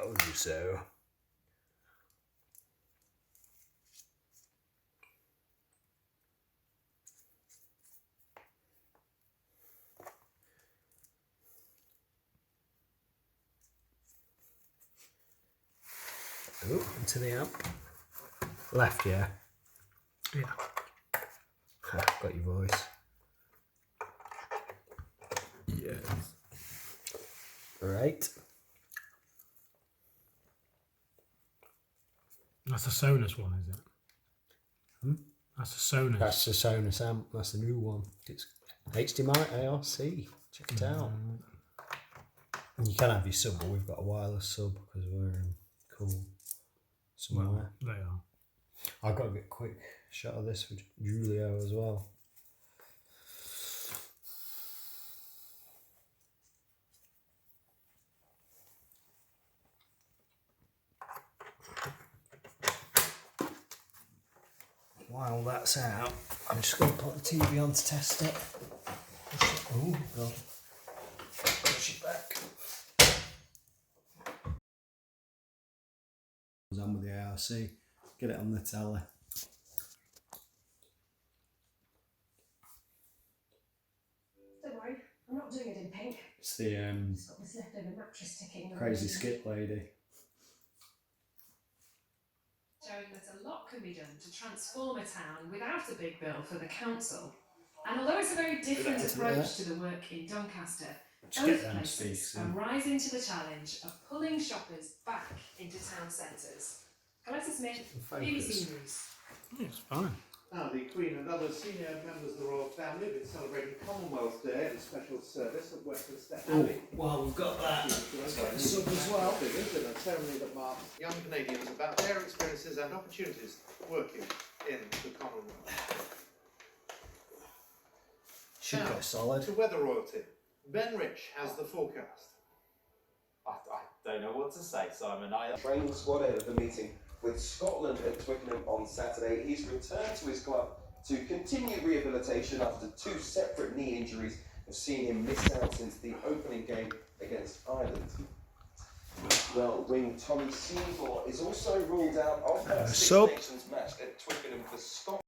told you so. Oh, into the amp. Left, yeah? Yeah. Got your voice. Yes. Right. That's a Sonos one, is it? Hmm? That's a Sonos. That's the Sonos Amp. That's the new one. It's HDMI ARC. Check it out. And you can have your sub, but we've got a wireless sub because we're cool somewhere. Well, they are. I've got to get a quick shot of this with Julio as well. While that's out, I'm just going to put the TV on to test it. Oh, God. Push it back. On with the ARC. Get it on the telly. Don't worry, I'm not doing it in pink. It's the It's got this leftover mattress ticking. crazy skip lady. Showing that a lot can be done to transform a town without a big bill for the council. And although it's a very different approach to the work in Doncaster, both places are rising to the challenge of pulling shoppers back into town centres. Alexa Smith, BBC News. It's fine. Now, the Queen and other senior members of the royal family have been celebrating Commonwealth Day at a special service at Westminster Abbey. Well, we've got that. Let's get the sub as well. Figures in a ceremony that marks young Canadians about their experiences and opportunities working in the Commonwealth. Should Now, go solid. to weather royalty, Ben Rich has the forecast. I don't know what to say, Simon. Training squad ahead of the meeting with Scotland at Twickenham on Saturday. He's returned to his club to continue rehabilitation after 2 separate knee injuries have seen him miss out since the opening game against Ireland. Well, wing Tommy Seymour is also ruled out of that Six Nations match at Twickenham for Scotland.